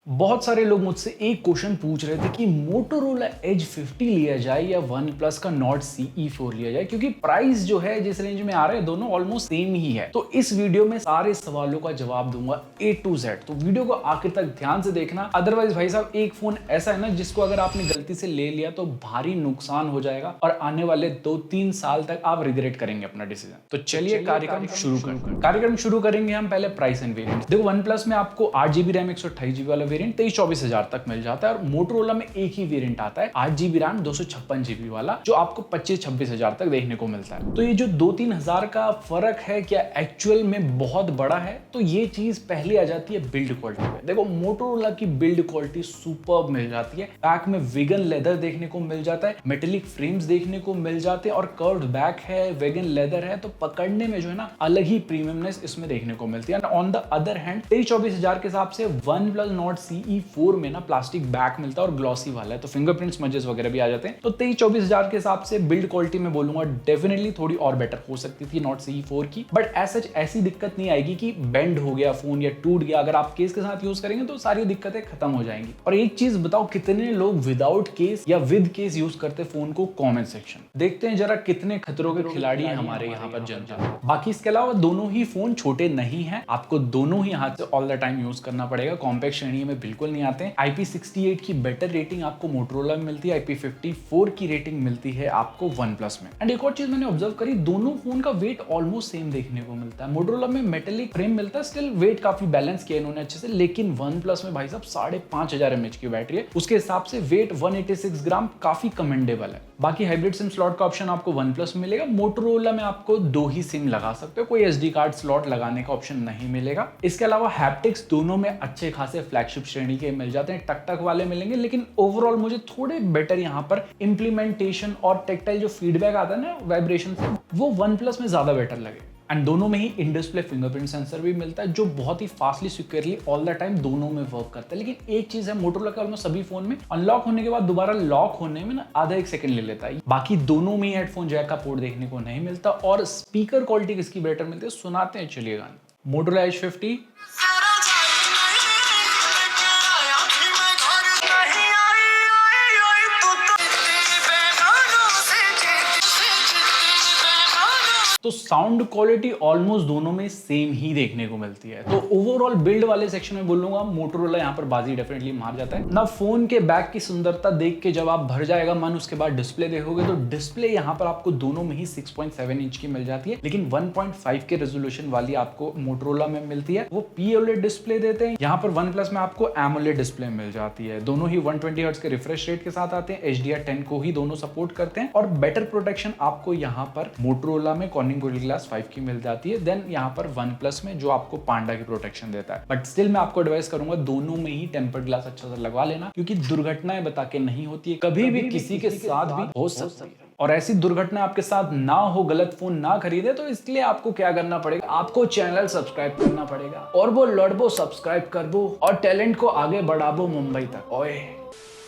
बहुत सारे लोग मुझसे एक क्वेश्चन पूछ रहे थे कि मोटोरोला एज 50 लिया जाए या वन प्लस का नॉट CE4 लिया जाए, क्योंकि प्राइस जो है जिस रेंज में आ रहे हैं दोनों ऑलमोस्ट सेम ही है। तो इस वीडियो में सारे सवालों का जवाब दूंगा A to Z, तो वीडियो को आखिर तक ध्यान से देखना। अदरवाइज भाई साहब एक फोन ऐसा है ना जिसको अगर आपने गलती से ले लिया तो भारी नुकसान हो जाएगा और आने वाले 2-3 साल तक आप रिग्रेट करेंगे अपना डिसीजन। तो चलिए कार्यक्रम शुरू करेंगे हम पहले प्राइस एंड वेरिएंट। देखो वन प्लस में आपको 8GB रैम 128GB वाला वेरिएंट 23-24 हजार तक मिल जाता है और मोटोरोला में एक ही वेरिएंट आता है 8GB रैम 256GB वाला, जो आपको 25-26 हजार तक देखने को मिलता है। तो ये जो 2-3 हजार का फर्क है क्या एक्चुअल में बहुत बड़ा है? तो ये चीज पहले आ जाती है बिल्ड क्वालिटी पे। देखो मोटोरोला की बिल्ड क्वालिटी सुपर्ब मिल जाती है। बैक में वेगन लेदर देखने को मिल जाता है, मेटेलिक फ्रेम्स देखने को मिल जाते हैं और कर्व्ड बैक है, वेगन लेदर है, तो पकड़ने में जो है ना अलग ही प्रीमियमनेस इसमें देखने को मिलती है। ऑन द अदर हैंड 23-24 हजार के हिसाब से वन प्लस नॉट CE4 में ना प्लास्टिक बैक मिलता है और ग्लॉसी वाला है, तो फिंगरप्रिंट स्मजेस वगैरह भी आ जाते हैं। तो 23-24 हजार के हिसाब से बिल्ड क्वालिटी में बोलूंगा डेफिनेटली थोड़ी और बेटर हो सकती थी नॉट CE4 की, बट सच ऐसी दिक्कत नहीं आएगी कि बेंड हो गया फोन या टूट गया। अगर आप केस के साथ यूज करेंगे तो सारी दिक्कतें खत्म हो जाएंगी। और एक चीज बताओ, कितने लोग विदाउट केस या विद केस यूज करते फोन को? कमेंट सेक्शन देखते हैं जरा कितने खतरों के खिलाड़ी हैं हमारे यहाँ पर जनता। बाकी इसके अलावा दोनों ही फोन छोटे नहीं है, आपको दोनों ही हाथ से ऑल द टाइम यूज करना पड़ेगा। कॉम्पैक्ट श्रेणी में बिल्कुल नहीं आते हैं। IP68 की बेटर रेटिंग आपको मोटोरोला में मिलती है, IP54 की रेटिंग मिलती है आपको वन प्लस में। एंड एक और चीज मैंने ऑब्जर्व करी, दोनों फोन का वेट ऑलमोस्ट सेम देखने को मिलता है। मोटोरोला में मेटेलिक फ्रेम मिलता है, स्टिल वेट काफी बैलेंस किया इन्होंने अच्छे से, लेकिन वन प्लस में भाई साहब 5500 mAh की बैटरी है, उसके हिसाब से वेट 186 ग्राम काफी कमेंडेबल है। बाकी हाइब्रिड सिम स्लॉट का ऑप्शन आपको वन प्लस में मिलेगा। मोटोरोला में आपको 2 ही सिम लगा सकते हो, कोई SD कार्ड स्लॉट लगाने का ऑप्शन नहीं मिलेगा। इसके अलावा हैप्टिक्स दोनों में अच्छे खासे फ्लैगशिप श्रेणी के मिल जाते हैं, टक टक वाले मिलेंगे, लेकिन ओवरऑल मुझे थोड़े बेटर यहाँ पर इंप्लीमेंटेशन और टेक्टाइल जो फीडबैक आता है ना वाइब्रेशन से, वो वन प्लस में ज्यादा बेटर लगे। एंड दोनों में ही इन डिस्प्ले फिंगरप्रिंट सेंसर भी मिलता है, जो बहुत ही fastly securely all the time दोनों में वर्क करता है। लेकिन एक चीज है, मोटोरोला के ऑलमोस्ट सभी फोन में अनलॉक होने के बाद दोबारा लॉक होने में ना आधा 1 सेकंड ले लेता है। बाकी दोनों में ही हेडफोन जैक का पोर्ट देखने को नहीं मिलता और स्पीकर क्वालिटी किसकी बेटर मिलती है सुनाते हैं, चलिए गाना। मोटोरोला एज 50 तो साउंड क्वालिटी ऑलमोस्ट दोनों में सेम ही देखने को मिलती है। तो ओवरऑल बिल्ड वाले सेक्शन में बोलूंगा मोटोरोला यहाँ पर बाजी डेफिनेटली मार जाता है ना। फोन के बैक की सुंदरता देख के जब आप भर जाएगा मन, उसके बाद डिस्प्ले देखोगे तो डिस्प्ले यहाँ पर आपको दोनों में ही 6.7 इंच की मिल जाती है, लेकिन 1.5 के रेजोल्यूशन वाली आपको मोटोरोला में मिलती है। वो POLED डिस्प्ले देते हैं, यहाँ पर वन प्लस में आपको AMOLED डिस्प्ले मिल जाती है। दोनों ही 120 हर्ट्ज के रिफ्रेश रेट के साथ आते हैं, HDR10 को ही दोनों सपोर्ट करते हैं और बेटर प्रोटेक्शन आपको यहाँ पर मोटोरोला में Gorilla Glass 5 की मिल जाती है। देन यहाँ पर वन प्लस में जो आपको पांडा की प्रोटेक्शन देता है। बट स्टिल मैं आपको एडवाइस करूंगा दोनों में ही टेम्पर्ड ग्लास अच्छा सा लगवा लेना, क्योंकि दुर्घटनाएं बता के नहीं होती है, कभी भी किसी के साथ भी हो सकती है। और ऐसी दुर्घटना आपके साथ ना हो, गलत फोन ना खरीदे, तो इसलिए आपको क्या करना पड़ेगा, आपको चैनल सब्सक्राइब करना पड़ेगा और वो लड़बो सब्सक्राइब करबो और टैलेंट को आगे बढ़ाबो मुंबई तक। ओए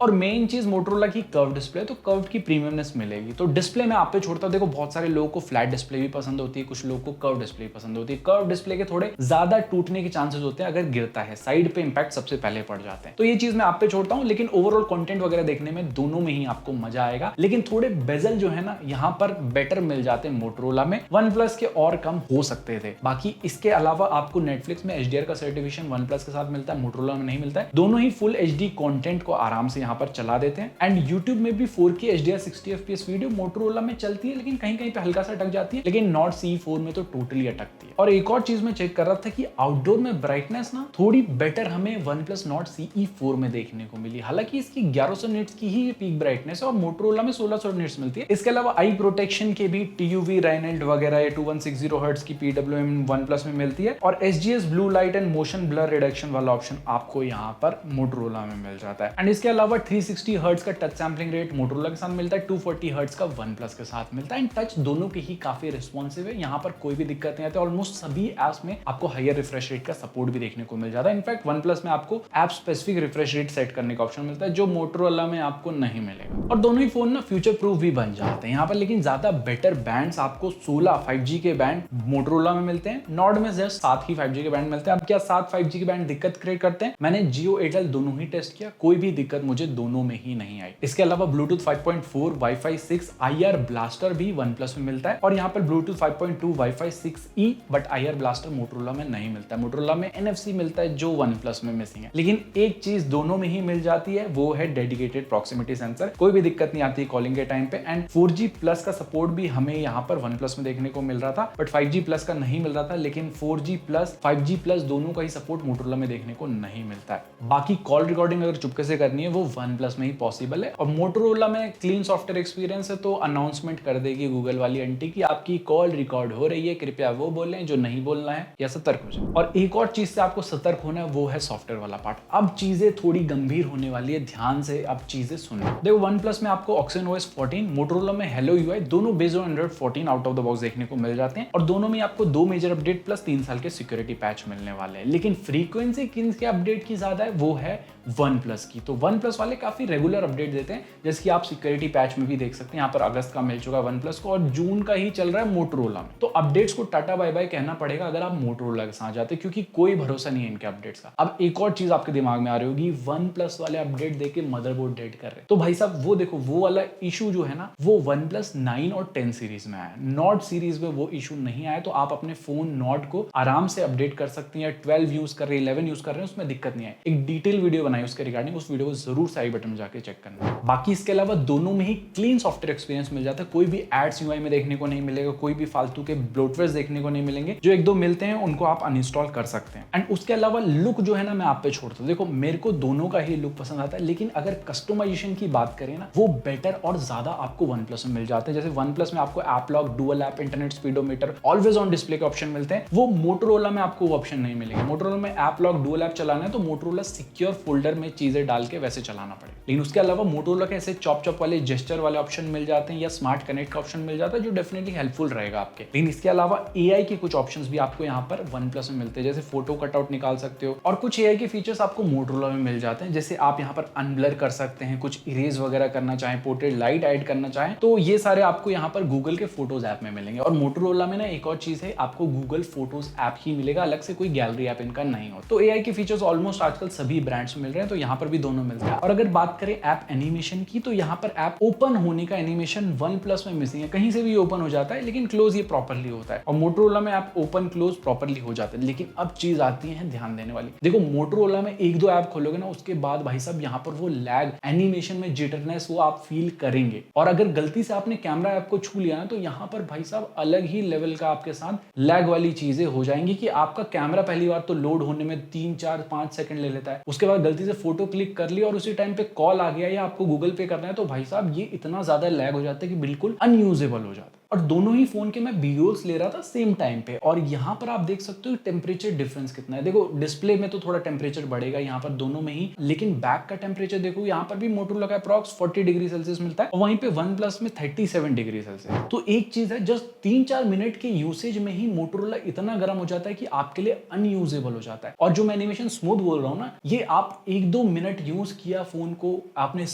और मेन चीज मोटोरोला की कर्व डिस्प्ले, तो कर्व की प्रीमियमनेस मिलेगी। तो डिस्प्ले में आप पे छोड़ता हूं, देखो बहुत सारे लोगों को फ्लैट डिस्प्ले भी पसंद होती है, कुछ लोगों को कर्व डिस्प्ले पसंद होती है। कर्व डिस्प्ले के थोड़े ज्यादा टूटने के चांसेस होते हैं, अगर गिरता है साइड पे इंपैक्ट सबसे पहले पड़ जाते हैं। तो ये चीज मैं आप पे छोड़ता हूँ, लेकिन ओवरऑल कंटेंट वगैरह देखने में दोनों में ही आपको मजा आएगा। लेकिन थोड़े बेजल जो है ना यहाँ पर बेटर मिल जाते हैं मोटोरोला में, वन प्लस के और कम हो सकते थे। बाकी इसके अलावा आपको नेटफ्लिक्स में HDR का सर्टिफिकेशन वन प्लस के साथ मिलता है, मोटोरोला में नहीं मिलता है। दोनों ही फुल HD कंटेंट को आराम से यहाँ पर चला देते हैं। एंड YouTube में भी 4K HDR 60 FPS video Motorola में चलती है, लेकिन कहीं कहीं पे हल्का सा अटक जाती है, लेकिन नॉट CE4 में तो टोटली अटकती है। और एक और चीज मैं चेक कर रहा था कि आउटडोर में ब्राइटनेस ना थोड़ी बेटर हमें वन प्लस नॉट CE4 में देखने को मिली। हालांकि इसकी 1100 निट्स की ही पीक ब्राइटनेस है और मोटोरोला में 1600 निट्स मिलती है। इसके अलावा आई प्रोटेक्शन के भी TUV राइनेल्ड वगैरह 2160 हर्ट्ज की PWM वन प्लस में मिलती है और SGS blue light and motion blur reduction वाला ऑप्शन आपको यहाँ पर मोटोरोला में मिल जाता है। एंड इसके अलावा 360 हर्ट्ज का टच सैम्पलिंग रेट मोटोरोला के साथ मिलता है, 240 हर्ट्ज का वन प्लस के साथ मिलता है। एंड टच दोनों के ही काफी रिस्पॉन्सिव है, यहाँ पर कोई भी दिक्कत नहीं आती। ऑलमोस्ट सभी एप्स में आपको हायर रिफ्रेश रेट का सपोर्ट भी देखने को मिल जाता है। इनफैक्ट वन प्लस में आपको app specific refresh rate set करने का ऑप्शन मिलता है, जो मोटोरोला में आपको नहीं मिलेगा। और दोनों ही फोन ना फ्यूचर प्रूफ भी बन जाते हैं यहाँ पर, लेकिन ज्यादा बेटर बैंड्स आपको 16 5G के बैंड मोटोरोला में मिलते हैं। नॉर्ड में जस्ट 7 ही 5G के बैंड मिलते हैं। अब क्या 7 5G के बैंड दिक्कत क्रिएट करते हैं? मैंने जियो एयरटेल दोनों ही टेस्ट किया, कोई भी दिक्कत मुझे दोनों में ही नहीं आई। इसके अलावा ब्लूटूथ 5.4 वाईफाई 6 IR ब्लास्टर भी वन प्लस में मिलता है, और यहाँ पर Bluetooth 5.2 wifi 6E but IR blaster Motorola में नहीं मिलता है। मोटोरोला में NFC मिलता है, जो वन प्लस में मिसिंग है। लेकिन एक चीज दोनों में ही मिल जाती है, वो है डेडिकेटेड प्रॉक्सिमिटी सेंसर। कोई भी दिक्कत नहीं आती कॉलिंग के टाइम पे। एंड 4G प्लस का सपोर्ट भी हमें यहाँ पर वन प्लस में देखने को मिल रहा था, बट 5G प्लस का नहीं मिल रहा था। लेकिन 4G प्लस 5G प्लस दोनों का ही सपोर्ट मोटोरोला में देखने को नहीं मिलता है। बाकी कॉल रिकॉर्डिंग अगर चुपके से करनी है वो वन प्लस में ही पॉसिबल है। और मोटोरोला में क्लीन सॉफ्टवेयर एक्सपीरियंस है, तो अनाउंसमेंट कर देगी गूगल वाली आंटी की आपकी कॉल रिकॉर्ड हो रही है, कृपया वो बोलें जो नहीं बोलना है, या सतर्क हो जाए। और एक और चीज से आपको सतर्क होना है, वो है सॉफ्टवेयर वाला पार्ट। अब चीजें थोड़ी गंभीर होने वाली है, ध्यान से अब चीजें सुनना। देखो वन प्लस में आपको OxygenOS 14, मोटोरोला में Hello UI, दोनों based on Android 14 out of the box देखने को मिल जाते हैं। और दोनों में आपको 2 मेजर अपडेट प्लस 3 साल के सिक्योरिटी पैच मिलने वाले हैं। लेकिन फ्रीक्वेंसी किन के अपडेट की ज्यादा है, वो है वन प्लस की। तो वन प्लस वाले काफी रेगुलर अपडेट देते हैं, जैसे कि आप सिक्योरिटी पैच में भी देख सकते हैं। यहाँ पर अगस्त का मिल चुका है वन प्लस को, और जून का ही चल रहा है मोटोरोला में। तो अपडेट्स को टाटा बाय बाय कहना पड़ेगा अगर आप मोटोरोला के साथ जाते हैं, क्योंकि कोई भरोसा नहीं है इनके अपडेट्स का। अब एक और चीज आपके दिमाग में आ रही होगी, वन प्लस वाले अपडेट देके मदरबोर्ड डेड कर रहे हैं। तो भाई साहब वो देखो, वो वाला इशू जो है ना, वो वन प्लस 9 और 10 सीरीज में आया। नॉट सीरीज में वो इशू नहीं आया, तो आप अपने फोन नॉट को आराम से अपडेट कर सकते हैं। 12 यूज कर रहे हैं, 11 यूज कर रहे हैं, उसमें दिक्कत नहीं है। एक डिटेल वीडियो बनाई उसके रिगार्डिंग, उस वीडियो को जरूर से आई बटन में जाके चेक करना। बाकी इसके अलावा दोनों में ही क्लीन सॉफ्टवेयर एक्सपीरियंस मिल जाता है। कोई भी एड्स UI में देखने को नहीं मिलेगा, कोई भी फालतू के ब्लोटवेयर देखने को नहीं मिलेंगे। जो एक दो मिलते हैं उनको आप अनइंस्टॉल कर सकते हैं। एंड उसके अलावा लुक जो है ना, मैं आप पे छोड़ता हूं। देखो मेरे को दोनों का ही लुक पसंद आता है, लेकिन अगर कस्टमाइजेशन की बात करें ना, वो बेटर और ज्यादा आपको वन प्लस में मिल जाते हैं। जैसे वन प्लस में आपको app lock, dual app, internet speedometer, always on display के ऑप्शन मिलते हैं। वो मोटोरोला में आपको वो ऑप्शन नहीं मिलेगा। मोटोरोला में ऐप लॉक, डुअल ऐप चलाना है तो मोटोरोला सिक्योर फोल्डर में चीजें डाल के वैसे चलाना पड़ेगा। लेकिन उसके अलावा मोटोरोला के ऐसे चॉप चॉप वाले जेस्चर वाले ऑप्शन मिल जाते हैं, या स्मार्ट कनेक्ट का ऑप्शन मिल जाता है, जो डेफिनेटली हेल्पफुल रहेगा आपके। लेकिन इसके अलावा AI के कुछ ऑप्शंस भी आपको यहाँ पर वन प्लस में मिलते हैं, जैसे फोटो कटआउट निकाल सकते हो। और कुछ AI के फीचर्स आपको मोटोरोला में मिल जाते हैं, जैसे आप यहाँ पर अनब्लर कर सकते हैं, कुछ इरेज वगैरह करना चाहें, पोर्ट्रेट लाइट ऐड करना चाहें, तो ये सारे आपको यहाँ पर गूगल के फोटोज ऐप में मिलेंगे। और मोटोरोला में ना एक और चीज है, आपको गूगल फोटोज ऐप ही मिलेगा, अलग से कोई गैलरी ऐप इनका नहीं हो। तो AI के फीचर्स ऑलमोस्ट आजकल सभी ब्रांड्स में मिल रहे हैं, तो यहाँ पर भी दोनों मिलते हैं। और अगर बात करें ऐप एनिमेशन की, तो यहाँ पर ऐप ओपन होने का एनिमेशन वन प्लस में मिसिंग है। कहीं से भी ओपन हो जाता है, लेकिन क्लोज ये प्रॉपर्ली होता है। और मोटोरोला में ऐप ओपन क्लोज प्रॉपर्ली हो जाता है। लेकिन अब चीज आती है ध्यान देने वाली। देखो मोटोरोला में एक दो ऐप खोलोगे ना, उसके बाद भाई साहब यहाँ पर वो लैग, एनिमेशन में जिटरनेस वो आप फील करेंगे। और अगर गलती से आपने कैमरा ऐप को छू लिया ना, तो यहाँ पर भाई साहब अलग ही लेवल का आपके साथ लैग वाली चीजें हो जाएंगी, कि आपका कैमरा पहली बार तो लोड होने में 3 4 5 सेकंड ले लेता है। उसके बाद गलती से फोटो क्लिक कर ली और उसी टाइम पे कॉल आ गया, या आपको गूगल पे करना है, तो भाई साहब ये इतना ज्यादा लैग हो जाता है कि बिल्कुल अनयूजेबल हो जाता है। और दोनों ही फोन के मैं वीडियोस ले रहा था सेम टाइम पे, और यहाँ पर आप देख सकते हो टेम्परेचर डिफरेंस कितना है। देखो डिस्प्ले में तो थोड़ा टेम्परेचर बढ़ेगा यहाँ पर दोनों में ही, लेकिन बैक का टेम्परेचर देखो, यहाँ पर भी मोटोरोला का अप्रॉक्स 40 डिग्री सेल्सियस मिलता है, और वहीं पे वन प्लस में 37 डिग्री सेल्सियस। तो एक चीज है, जस्ट 3-4 मिनट के यूसेज में ही मोटोरोला इतना गर्म हो जाता है कि आपके लिए अनयूजेबल हो जाता है। और जो मैं एनिमेशन स्मूथ बोल रहा हूँ ना, ये आप 1-2 मिनट यूज किया फोन को, आपने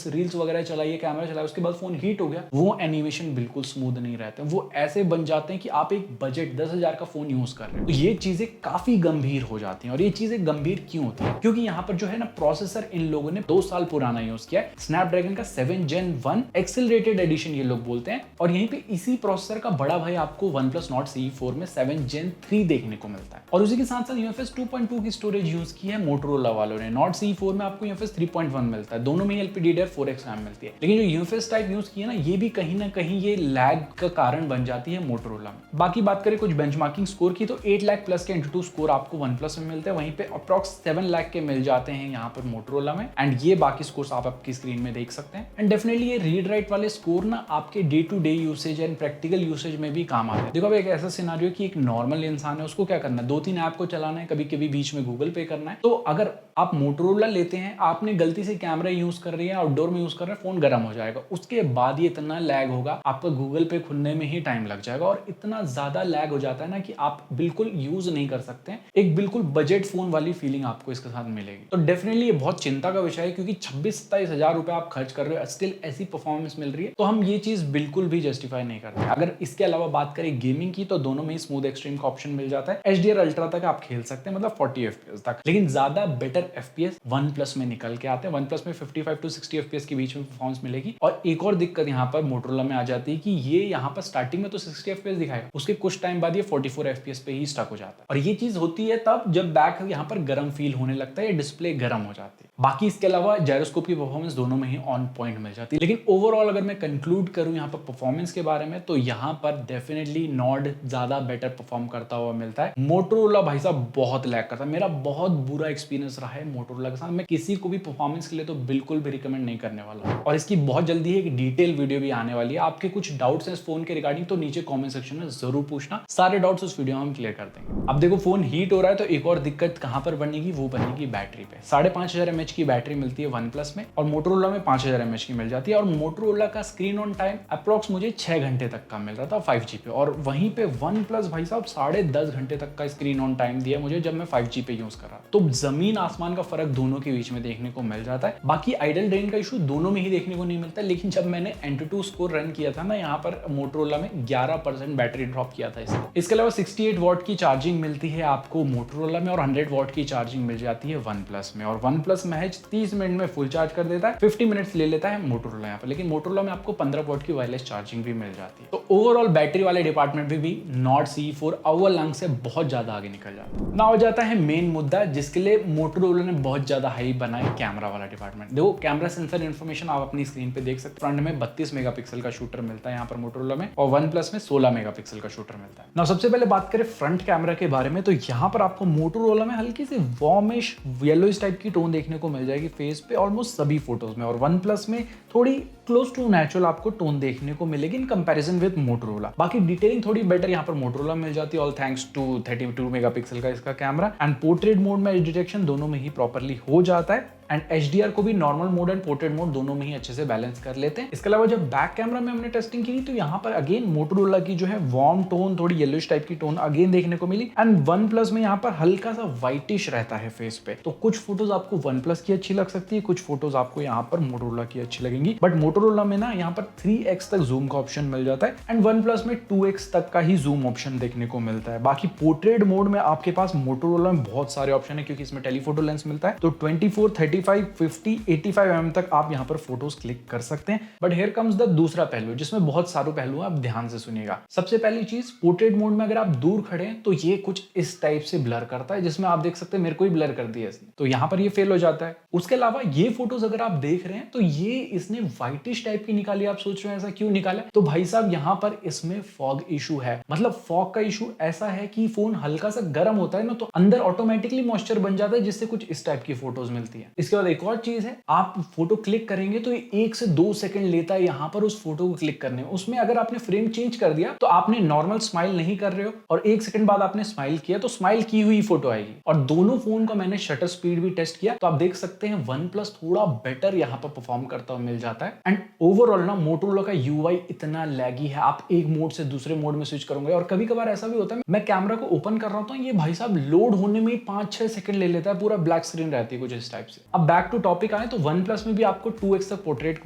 रील्स वगैरह चलाई, कैमरा चलाया, उसके बाद फोन हीट हो गया, वो एनिमेशन बिल्कुल स्मूथ नहीं रहते, वो ऐसे बन जाते हैं कि आप एक बजट 10,000 का फोन यूज कर रहे हो। तो ये चीजें काफी गंभीर हो जाती हैं। और ये चीजें गंभीर क्यों होती है? क्योंकि यहाँ पर जो है ना, प्रोसेसर इन लोगों ने 2 साल पुराना यूज किया है, स्नैपड्रैगन का 7 Gen 1 एक्सेलरेटेड एडिशन ये लोग बोलते हैं। और यहीं पे इसी प्रोसेसर का बड़ा भाई आपको OnePlus Nord CE4 में 7 Gen 3 देखने को मिलता है। और उसी के साथ साथ UFS 2.2 की स्टोरेज यूज की है मोटोरोला वालों ने। Nord CE4 में आपको UFS 3.1 मिलता है, दोनों में LPDDR4X RAM मिलती है। लेकिन जो UFS टाइप यूज किया ना, ये भी कहीं ना कहीं ये लैग का कारण उदाहरण बन जाती है मोटोरोला में। बाकी बात करें कुछ बेंचमार्किंग स्कोर की, तो 8 लाख प्लस के एंटूटू स्कोर आपको OnePlus में मिलते हैं, वहीं पे अप्रॉक्स 7 लाख के मिल जाते हैं यहाँ पर मोटोरोला में। एंड ये बाकी स्कोर्स आप आपकी स्क्रीन में देख सकते हैं। एंड डेफिनेटली ये रीड राइट वाले स्कोर ना आपके day to day usage and practical usage में भी काम आते हैं। देखो अब एक ऐसा सिनारियो कि एक नॉर्मल इंसान है, उसको क्या करना है, 2-3 ऐप को चलाना है, कभी कभी बीच में गूगल पे करना है। तो अगर आप मोटोरोला लेते हैं, आपने गलती से कैमरा यूज कर रही है, आउटडोर में यूज कर रहे हैं, फोन गर्म हो जाएगा, उसके बाद ये इतना लैग होगा, आपका गूगल पे खुलने में ही टाइम लग जाएगा और इतना ज्यादा लैग हो जाता है ना कि आप बिल्कुल यूज नहीं कर सकते हैं। एक बिल्कुल बजट फोन वाली फीलिंग आपको इसके साथ मिलेगी। तो डेफिनेटली ये बहुत चिंता का विषय है, क्योंकि 26-27 हजार रुपए आप खर्च कर रहे हो, स्टिल ऐसी परफॉर्मेंस मिल रही है, तो हम ये चीज बिल्कुल भी जस्टिफाई नहीं करते। अगर इसके अलावा बात करें गेमिंग की, तो दोनों में ही स्मूथ एक्सट्रीम का ऑप्शन मिल जाता है। HDR अल्ट्रा तक आप खेल सकते हैं, मतलब 40 FPS तक, लेकिन ज्यादा बेटर FPS OnePlus में निकल के आते हैं। OnePlus में 55 to 60 FPS के बीच में परफॉर्मेंस मिलेगी। और एक और दिक्कत यहाँ पर मोटोरोला में आ जाती है कि ये यहाँ पर स्टार्टिंग में तो 60 FPS दिखाएगा, उसके कुछ टाइम बाद ये 44 FPS पे ही स्टक हो जाता है। और ये चीज होती है तब जब बैक यहाँ पर गर्म फील होने लगता है या डिस्प्ले गर्म हो जाती है। बाकी इसके अलावा जायरोस्कोप की परफॉर्मेंस दोनों में ही ऑन पॉइंट मिल जाती है। लेकिन ओवरऑल अगर मैं कंक्लूड करूं यहाँ पर परफॉर्मेंस के बारे में, तो यहाँ पर डेफिनेटली नॉर्ड ज्यादा बेटर परफॉर्म करता हुआ मिलता है। मोटोरोला भाई साहब बहुत लैग करता है, मेरा बहुत बुरा एक्सपीरियंस रहा है मोटोरोला के साथ। मैं किसी को भी परफॉर्मेंस के लिए तो बिल्कुल भी रिकमेंड नहीं करने वाला हूं। और इसकी बहुत जल्दी एक डिटेल वीडियो भी आने वाली है। आपके कुछ डाउट्स हैं इस फोन के रिगार्डिंग, तो नीचे कमेंट सेक्शन में जरूर पूछना, सारे डाउट्स उस वीडियो में हम क्लियर कर देंगे। अब देखो फोन हीट हो रहा है, तो एक और दिक्कत कहां पर बनेगी, वो बनेगी बैटरी पे। 5500 mAh की बैटरी मिलती है OnePlus में और मोटोरोला में 5000 mAh की मिल जाती है। और मोटोरोला का स्क्रीन ऑन टाइम अप्रॉक्स मुझे 6 घंटे तक का मिल रहा था 5G पे, और वहीं पे OnePlus भाई साहब 10.5 घंटे तक का स्क्रीन ऑन टाइम दिया मुझे जब मैं 5G पे यूज कर रहा। तो जमीन आसमान का फर्क दोनों के बीच में देखने को मिल जाता है। बाकी आइडल ड्रेन का इशू दोनों में ही देखने को नहीं मिलता, लेकिन जब मैंने एंटूटू स्कोर रन किया था ना, यहाँ पर मोटोरोला में 11% बैटरी ड्रॉप किया था इसके अलावा 68 वॉट की चार्जिंग मिलती है आपको मोटोरोला में और 100 वॉट की चार्जिंग मिल जाती है OnePlus में। और OnePlus महज 30 मिनट में फुल चार्ज कर देता है, 50 मिनट्स ले लेता है मोटोरोला यहाँ पर, लेकिन मोटोरोला में आपको 15 वॉट की वायरलेस चार्जिंग भी मिल जाती है। तो ओवरऑल बैटरी वाले डिपार्टमेंट में भी Nord CE4 अव्वल अंक से बहुत ज्यादा आगे निकल जाता है। ना हो जाता है मेन मुद्दा जिसके लिए मोटोरोला ने बहुत ज्यादा हाइप बनाई, कैमरा वाला डिपार्टमेंट। देखो कैमरा सेंसर इन्फॉर्मेशन आप अपनी स्क्रीन पे देख सकते हैं। फ्रंट में 32 मेगापिक्सल का शूटर मिलता है यहाँ पर मोटोरोला में, और OnePlus में 16 मेगापिक्सल का शूटर मिलता है। ना सबसे पहले बात करें फ्रंट कैमरा के बारे में, तो यहाँ पर आपको मोटोरोला में हल्की सी वार्मिश येलोइश टाइप की टोन देखने को मिल जाएगी फेस पे ऑलमोस्ट सभी फोटोज में, और OnePlus में थोड़ी क्लोज टू नेचुरल आपको टोन देखने को मिलेगी इन कंपैरिजन विद मोटोरोला। बाकी डिटेलिंग थोड़ी बेटर यहाँ पर मोटोरोला मिल जाती है, ऑल थैंक्स टू 32 मेगापिक्सल का इसका कैमरा। एंड पोर्ट्रेट मोड में एज डिटेक्शन दोनों में ही प्रॉपर्ली हो जाता है, एंड HDR को भी normal mode and portrait mode दोनों में ही अच्छे से बैलेंस कर लेते हैं। इसके अलावा जब बैक कैमरा में हमने टेस्टिंग की तो यहाँ पर अगेन मोटोरोला की जो है वार्म टोन, थोड़ी येलोइश टाइप की टोन अगेन देखने को मिली, एंड OnePlus में यहाँ पर हल्का सा व्हाइटिश रहता है फेस पे। तो कुछ फोटोज आपको OnePlus की अच्छी लग सकती है, कुछ फोटोज आपको यहाँ पर मोटोरोला की अच्छी लगेंगी। बट मोटोरोला में ना यहाँ पर 3x तक जूम का ऑप्शन मिल जाता है, एंड OnePlus में 2x तक का ही जूम ऑप्शन देखने को मिलता है। बाकी पोर्ट्रेट मोड में आपके पास मोटोरोला में बहुत सारे ऑप्शन है, क्योंकि इसमें टेलीफोटो लेंस मिलता है। तो 24, 35, 50, 85 mm तक आप यहाँ पर फोटोज क्लिक कर सकते हैं। बट हियर कम्स द दूसरा पहलू, जिसमें बहुत सारे पहलू हैं, आप ध्यान से सुनिएगा। सबसे पहली चीज, पोर्ट्रेट मोड में अगर आप दूर खड़े हैं तो ये कुछ इस टाइप से ब्लर करता है, जिसमें आप देख सकते हैं मेरे को ही ब्लर कर दिया इसने, तो यहाँ पर ये फेल हो जाता है। उसके अलावा ये फोटोज अगर आप देख रहे हैं तो ये इसने व्हाइटिश टाइप की निकाली। आप सोच रहे हैं ऐसा क्यों निकाला, तो भाई साहब यहाँ पर इसमें फॉग इशू है। मतलब फॉग का इशू ऐसा है कि फोन हल्का सा गर्म होता है ना, तो अंदर ऑटोमेटिकली मॉइस्चर बन जाता है, जिससे कुछ इस टाइप की फोटोज मिलती है। इसके बाद एक और चीज है, आप फोटो क्लिक करेंगे तो 1 से 2 सेकंड लेता है यहाँ पर उस फोटो को क्लिक करने में। उसमें अगर आपने फ्रेम चेंज कर दिया तो आपने नॉर्मल स्माइल नहीं कर रहे हो और 1 सेकंड बाद आपने स्माइल किया तो स्माइल की हुई फोटो आएगी। और दोनों फोन का मैंने शटर स्पीड भी टेस्ट किया, तो आप देख सकते हैं OnePlus थोड़ा बेटर यहाँ पर परफॉर्म करता हुआ मिल जाता है। एंड ओवरऑल ना मोटोरोला का UI इतना लैगी है, आप एक मोड से दूसरे मोड में स्विच करोगे, और कभी कभार ऐसा भी होता है मैं कैमरा को ओपन कर रहा हूँ तो ये भाई साहब लोड होने में 5-6 सेकंड ले लेता है, पूरा ब्लैक स्क्रीन रहती है कुछ इस टाइप से। अब बैक टू टॉपिक आए तो OnePlus में भी आपको 2x तक पोर्ट्रेट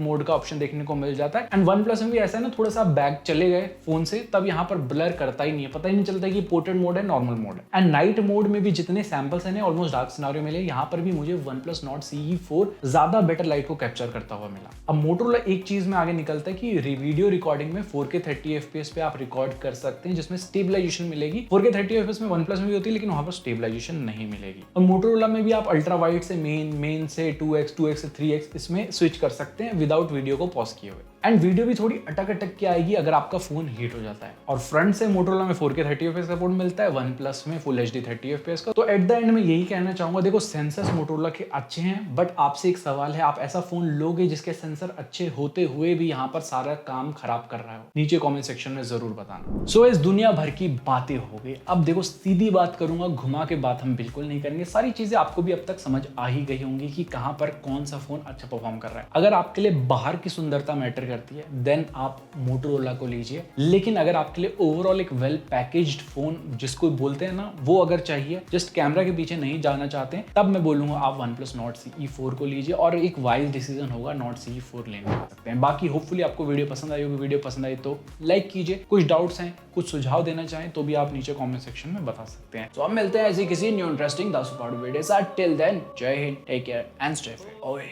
मोड का ऑप्शन देखने को मिल जाता है। एंड OnePlus में भी ऐसा है ना, थोड़ा सा बैक चले गए फोन से तब यहाँ पर ब्लर करता ही नहीं है, पता ही नहीं चलता कि पोर्ट्रेट मोड है नॉर्मल मोड है। एंड नाइट मोड में भी जितने सैंपल्स हैं ऑलमोस्ट डार्क सिनेरियो मिले, यहाँ पर भी मुझे OnePlus Nord CE4 ज्यादा बेटर लाइट को कैप्चर करता हुआ मिला। अब मोटोरोला एक चीज में आगे निकलता है कि वीडियो रिकॉर्डिंग में 4K 30 FPS पे आप रिकॉर्ड कर सकते हैं, जिसमें स्टेबलाइजेशन मिलेगी। 4K 30 FPS में OnePlus में भी होती है, लेकिन वहां पर स्टेबलाइजेशन नहीं मिलेगी। और मोटोरोला में भी आप अल्ट्रा वाइड से मेन से 2x से 3x इसमें स्विच कर सकते हैं विदाउट वीडियो को पॉज किए हुए। एंड वीडियो भी थोड़ी अटक अटक के आएगी अगर आपका फोन हीट हो जाता है। और फ्रंट से मोटोरोला में 4K 30 FPS सपोर्ट मिलता है, वन प्लस में फुल HD 30 FPS का। तो एट द एंड में यही कहना चाहूंगा, देखो सेंसर्स मोटोरोला के अच्छे हैं, बट आपसे एक सवाल है, आप ऐसा फोन लोगे जिसके सेंसर अच्छे होते हुए भी यहाँ पर सारा काम खराब कर रहा है? नीचे कमेंट सेक्शन में जरूर बताना। सो इस दुनिया भर की बातें हो गई, अब देखो सीधी बात करूंगा, घुमा के बात हम बिल्कुल नहीं करेंगे। सारी चीजें आपको भी अब तक समझ आ ही गई होंगी कि कहां पर कौन सा फोन अच्छा परफॉर्म कर रहा है। अगर आपके लिए बाहर की सुंदरता मैटर करती है देन आप मोटोरोला को लीजिए, लेकिन अगर आपके लिए ओवरऑल एक वेल पैकेज्ड फोन जिसको बोलते हैं ना, वो अगर चाहिए, जस्ट कैमरा के पीछे नहीं जाना चाहते, तब मैं बोलूंगा आप OnePlus Nord CE 4 को लीजिए, और एक वाइज डिसीजन होगा Nord CE 4 लेने का सकते हैं। बाकी होपफुली आपको वीडियो पसंद आई होगी। वीडियो पसंद आई तो लाइक कीजिए, कुछ डाउट्स हैं, कुछ सुझाव देना चाहें तो भी आप नीचे कमेंट सेक्शन में बता सकते हैं। तो हम मिलते हैं ऐसी किसी न्यू इंटरेस्टिंग वीडियो के साथ। टिल देन, जय Hind, take care and stay fit. ओए